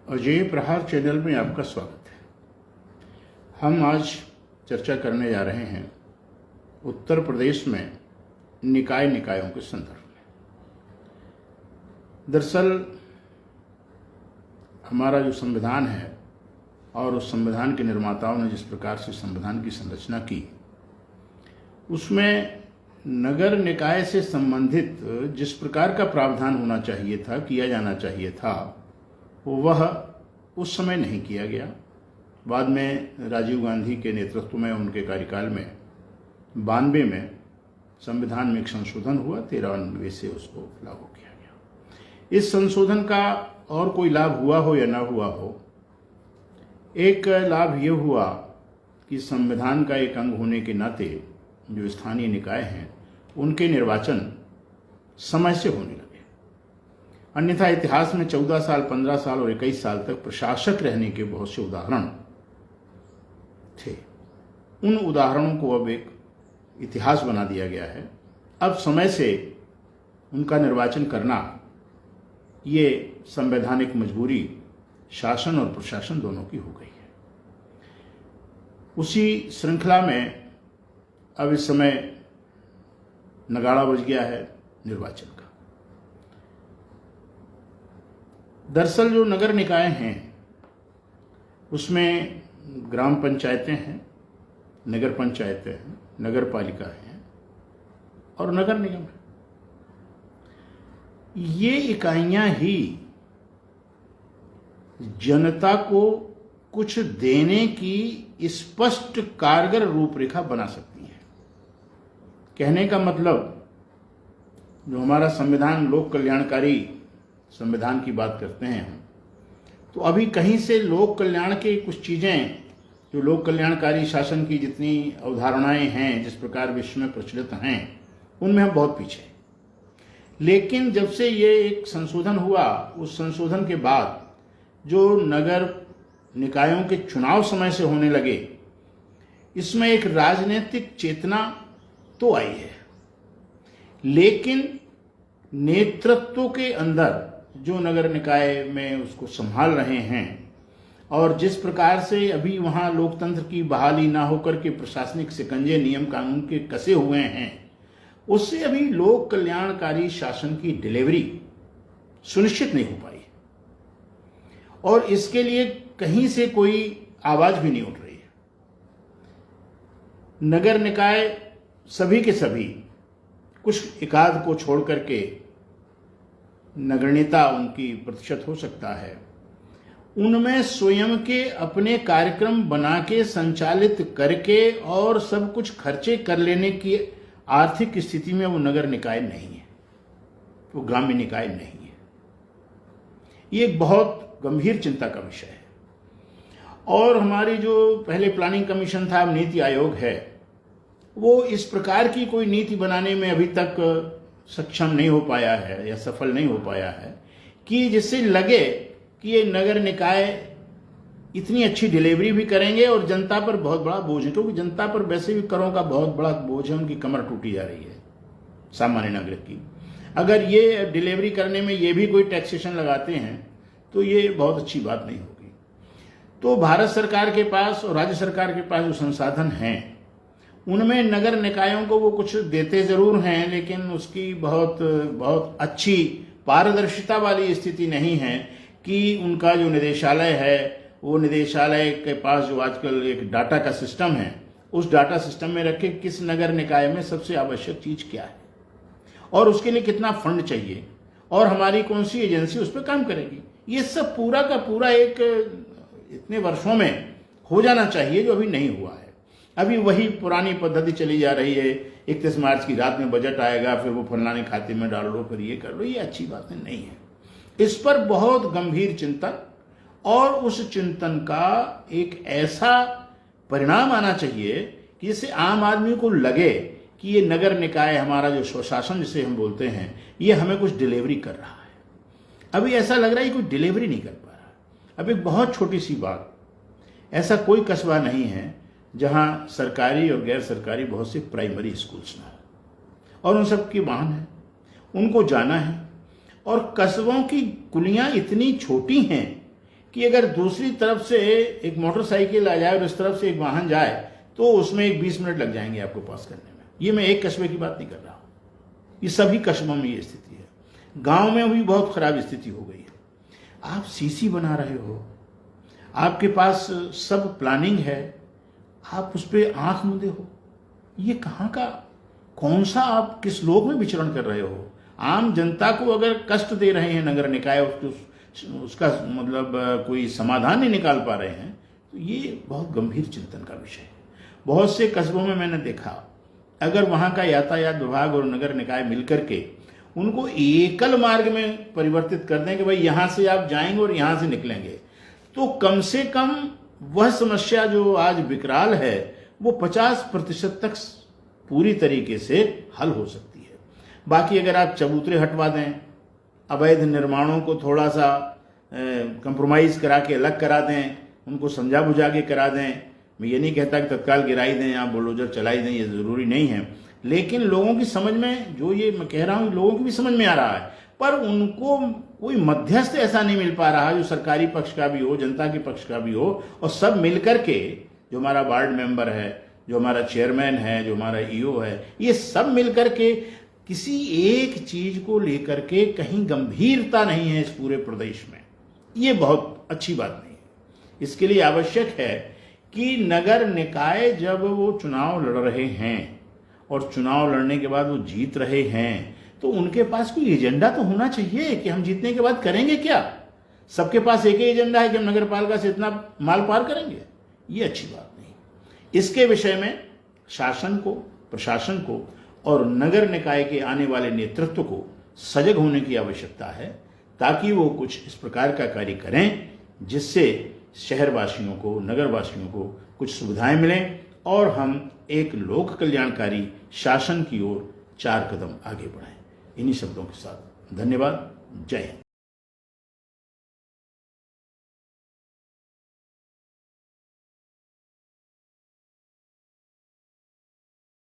अजय प्रहार चैनल में आपका स्वागत है। हम आज चर्चा करने जा रहे हैं उत्तर प्रदेश में निकायों के संदर्भ में। दरअसल हमारा जो संविधान है और उस संविधान के निर्माताओं ने जिस प्रकार से संविधान की संरचना की, उसमें नगर निकाय से संबंधित जिस प्रकार का प्रावधान होना चाहिए था, किया जाना चाहिए था, वह उस समय नहीं किया गया। बाद में राजीव गांधी के नेतृत्व में, उनके कार्यकाल में 92 में संविधान में एक संशोधन हुआ, 93 से उसको लागू किया गया। इस संशोधन का और कोई लाभ हुआ हो या ना हुआ हो, एक लाभ ये हुआ कि संविधान का एक अंग होने के नाते जो स्थानीय निकाय हैं उनके निर्वाचन समय से होने लगे। अन्यथा इतिहास में 14 साल, 15 साल और 21 साल तक प्रशासक रहने के बहुत से उदाहरण थे। उन उदाहरणों को अब एक इतिहास बना दिया गया है। अब समय से उनका निर्वाचन करना ये संवैधानिक मजबूरी शासन और प्रशासन दोनों की हो गई है। उसी श्रृंखला में अब इस समय नगाड़ा बज गया है निर्वाचन का। दरअसल जो नगर निकाय हैं उसमें ग्राम पंचायतें हैं, नगर पंचायतें हैं, नगर पालिका है और नगर निगम है। ये इकाइयां ही जनता को कुछ देने की स्पष्ट कारगर रूपरेखा बना सकती हैं। कहने का मतलब, जो हमारा संविधान लोक कल्याणकारी संविधान की बात करते हैं हम, तो अभी कहीं से लोक कल्याण के कुछ चीज़ें, जो लोक कल्याणकारी शासन की जितनी अवधारणाएं हैं, जिस प्रकार विश्व में प्रचलित हैं, उनमें हम बहुत पीछे हैं। लेकिन जब से ये एक संशोधन हुआ, उस संशोधन के बाद जो नगर निकायों के चुनाव समय से होने लगे, इसमें एक राजनीतिक चेतना तो आई है, लेकिन नेतृत्व के अंदर जो नगर निकाय में उसको संभाल रहे हैं और जिस प्रकार से अभी वहाँ लोकतंत्र की बहाली ना होकर के प्रशासनिक शिकंजे नियम कानून के कसे हुए हैं, उससे अभी लोक कल्याणकारी शासन की डिलीवरी सुनिश्चित नहीं हो पाई और इसके लिए कहीं से कोई आवाज भी नहीं उठ रही है। नगर निकाय सभी के सभी, कुछ एकाध को छोड़ करके नगर नेता उनकी प्रतिशत हो सकता है, उनमें स्वयं के अपने कार्यक्रम बना के संचालित करके और सब कुछ खर्चे कर लेने की आर्थिक स्थिति में वो नगर निकाय नहीं है, वो ग्राम्य निकाय नहीं है। ये एक बहुत गंभीर चिंता का विषय है। और हमारी जो पहले प्लानिंग कमीशन था, अब नीति आयोग है, वो इस प्रकार की कोई नीति बनाने में अभी तक सक्षम नहीं हो पाया है या सफल नहीं हो पाया है कि जिससे लगे कि ये नगर निकाय इतनी अच्छी डिलीवरी भी करेंगे और जनता पर बहुत बड़ा बोझ है, क्योंकि जनता पर वैसे भी करों का बहुत बड़ा बोझ है, उनकी कमर टूटी जा रही है सामान्य नागरिक की। अगर ये डिलीवरी करने में ये भी कोई टैक्सेशन लगाते हैं तो ये बहुत अच्छी बात नहीं होगी। तो भारत सरकार के पास और राज्य सरकार के पास जो संसाधन हैं, उनमें नगर निकायों को वो कुछ देते जरूर हैं, लेकिन उसकी बहुत अच्छी पारदर्शिता वाली स्थिति नहीं है कि उनका जो निदेशालय है, वो निदेशालय के पास जो आजकल एक डाटा का सिस्टम है, उस डाटा सिस्टम में रखे किस नगर निकाय में सबसे आवश्यक चीज क्या है और उसके लिए कितना फंड चाहिए और हमारी कौन सी एजेंसी उस पर काम करेगी। ये सब पूरा का पूरा एक इतने वर्षों में हो जाना चाहिए, जो अभी नहीं हुआ है। अभी वही पुरानी पद्धति चली जा रही है, 31 मार्च की रात में बजट आएगा, फिर वो फलाने खाते में डाल लो, फिर ये कर लो। ये अच्छी बात नहीं है। इस पर बहुत गंभीर चिंतन और उस चिंतन का एक ऐसा परिणाम आना चाहिए कि जिससे आम आदमी को लगे कि ये नगर निकाय, हमारा जो स्वशासन जिसे हम बोलते हैं, ये हमें कुछ डिलीवरी कर रहा है। अभी ऐसा लग रहा है कि कोई डिलीवरी नहीं कर पा रहा। अब एक बहुत छोटी सी बात, ऐसा कोई कस्बा नहीं है जहां सरकारी और गैर सरकारी बहुत से प्राइमरी स्कूल्स ना हो, और उन सब की वाहन है, उनको जाना है। और कस्बों की कुलियां इतनी छोटी हैं कि अगर दूसरी तरफ से एक मोटरसाइकिल आ जाए और इस तरफ से एक वाहन जाए तो उसमें एक 20 मिनट लग जाएंगे आपको पास करने में। ये मैं एक कस्बे की बात नहीं कर रहा हूँ, ये सभी कस्बों में ये स्थिति है। गांव में भी बहुत खराब स्थिति हो गई है। आप सीसी बना रहे हो, आपके पास सब प्लानिंग है, आप उस पर आंख मूंदे हो। ये कहाँ का, कौन सा, आप किस लोक में विचरण कर रहे हो? आम जनता को अगर कष्ट दे रहे हैं नगर निकाय, उसका मतलब कोई समाधान नहीं निकाल पा रहे हैं, तो ये बहुत गंभीर चिंतन का विषय है। बहुत से कस्बों में मैंने देखा, अगर वहाँ का यातायात विभाग और नगर निकाय मिलकर के उनको एकल मार्ग में परिवर्तित कर दें कि भाई यहाँ से आप जाएंगे और यहाँ से निकलेंगे, तो कम से कम वह समस्या जो आज विकराल है वो 50% तक पूरी तरीके से हल हो सकती है। बाकी अगर आप चबूतरे हटवा दें, अवैध निर्माणों को थोड़ा सा कंप्रोमाइज़ करा के अलग करा दें, उनको समझा बुझा के करा दें, मैं ये नहीं कहता कि तत्काल गिराई दें या बुलडोजर चलाई दें, ये ज़रूरी नहीं है, लेकिन लोगों की समझ में, जो ये मैं कह रहा हूँ लोगों की भी समझ में आ रहा है, पर उनको कोई मध्यस्थ ऐसा नहीं मिल पा रहा जो सरकारी पक्ष का भी हो, जनता के पक्ष का भी हो, और सब मिलकर के, जो हमारा वार्ड मेंबर है, जो हमारा चेयरमैन है, जो हमारा ईओ है, ये सब मिलकर के किसी एक चीज को लेकर के, कहीं गंभीरता नहीं है इस पूरे प्रदेश में, ये बहुत अच्छी बात नहीं है। इसके लिए आवश्यक है कि नगर निकाय जब वो चुनाव लड़ रहे हैं और चुनाव लड़ने के बाद वो जीत रहे हैं, तो उनके पास कोई एजेंडा तो होना चाहिए कि हम जीतने के बाद करेंगे क्या। सबके पास एक ही एजेंडा है कि हम नगर पालिका से इतना माल पार करेंगे, ये अच्छी बात नहीं। इसके विषय में शासन को, प्रशासन को और नगर निकाय के आने वाले नेतृत्व को सजग होने की आवश्यकता है, ताकि वो कुछ इस प्रकार का कार्य करें जिससे शहरवासियों को, नगरवासियों को कुछ सुविधाएं मिलें और हम एक लोक कल्याणकारी शासन की ओर 4 कदम आगे बढ़ाएं। इन्हीं शब्दों के साथ धन्यवाद। जय हिंद।